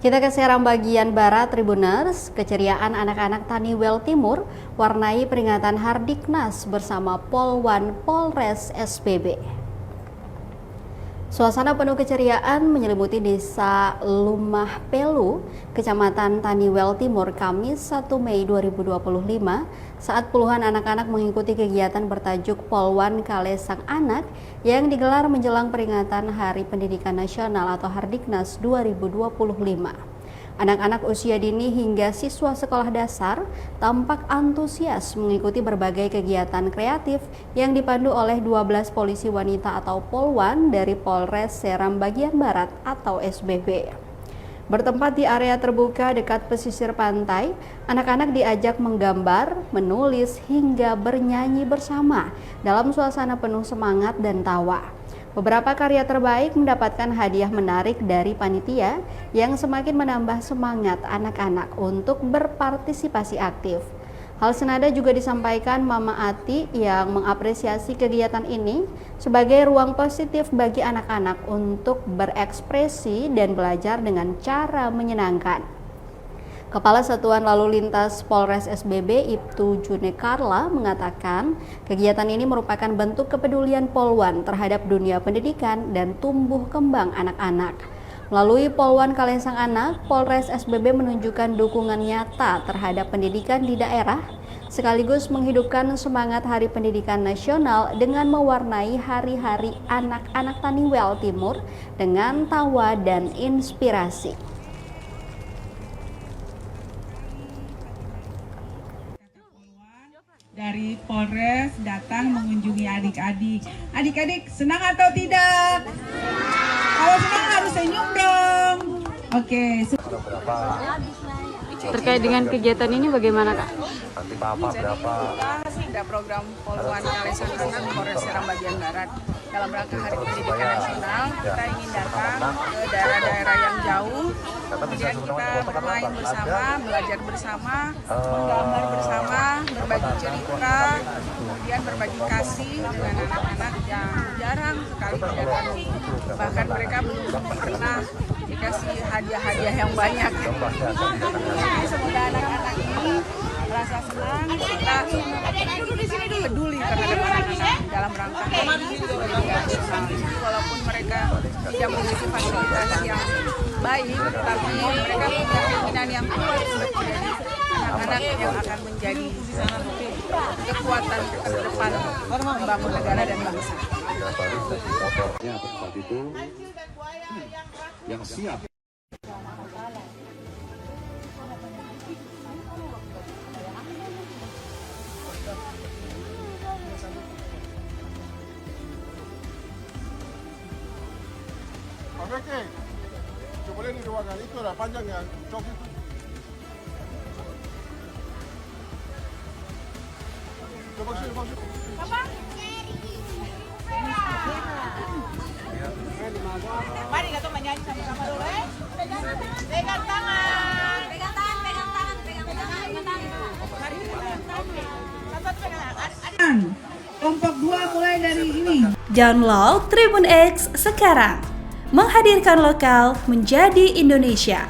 Kita ke Seram bagian Barat, Tribuners. Keceriaan anak-anak Taniwel Timur warnai peringatan Hardiknas bersama Polwan Polres SBB. Suasana penuh keceriaan menyelimuti desa Lumah Pelu, Kecamatan Taniwel Timur, Kamis 1 Mei 2025 saat puluhan anak-anak mengikuti kegiatan bertajuk Polwan Kale Sang Anak yang digelar menjelang peringatan Hari Pendidikan Nasional atau Hardiknas 2025. Anak-anak usia dini hingga siswa sekolah dasar tampak antusias mengikuti berbagai kegiatan kreatif yang dipandu oleh 12 polisi wanita atau Polwan dari Polres Seram Bagian Barat atau SBB. Bertempat di area terbuka dekat pesisir pantai, anak-anak diajak menggambar, menulis, hingga bernyanyi bersama dalam suasana penuh semangat dan tawa. Beberapa karya terbaik mendapatkan hadiah menarik dari panitia yang semakin menambah semangat anak-anak untuk berpartisipasi aktif. Hal senada juga disampaikan Mama Ati yang mengapresiasi kegiatan ini sebagai ruang positif bagi anak-anak untuk berekspresi dan belajar dengan cara menyenangkan. Kepala Satuan Lalu Lintas Polres SBB Ibtu June Karla mengatakan kegiatan ini merupakan bentuk kepedulian Polwan terhadap dunia pendidikan dan tumbuh kembang anak-anak. Melalui Polwan Kale Sang Anak, Polres SBB menunjukkan dukungan nyata terhadap pendidikan di daerah, sekaligus menghidupkan semangat Hari Pendidikan Nasional dengan mewarnai hari-hari anak-anak Taniwel Timur dengan tawa dan inspirasi. Dari Polres datang mengunjungi adik-adik. Adik-adik senang atau tidak? Kalau senang harus senyum dong. Oke. Terkait dengan kegiatan ini bagaimana, Kak? Nanti berapa? Ada program Polwan Kale Sang Anak Polres Seram Bagian Barat. Dalam rangka Hari Pendidikan Nasional, kita ingin datang ke daerah-daerah yang jauh. Kemudian kita bermain bersama, belajar bersama, menggambar bersama, berbagi cerita, kemudian berbagi kasih dengan anak-anak yang jarang sekali kita temui. Bahkan mereka belum pernah dikasih hadiah-hadiah yang banyak. Jadi semoga anak-anak ini merasa senang, kita peduli terhadap anak-anak dalam rangka pendidikan nasional. Walaupun mereka tidak memiliki fasilitas yang baik, tapi mereka punya keinginan yang kuat untuk menjadi anak-anak yang akan menjadi kekuatan ke depan membangun negara dan bangsa. Yang siap. Oke, coba ini dua kali itu udah panjang ya, cok itu. Coba sini, Apa? Mari kita menyanyi sama-sama dulu, Pegang tangan. Pegang tangan, pegang tangan, pegang tangan, pegang tangan. Mari kita pegang tangan. Satu pegang tangan. Kelompok 2 mulai dari ini. Download Tribun X sekarang. Menghadirkan lokal menjadi Indonesia.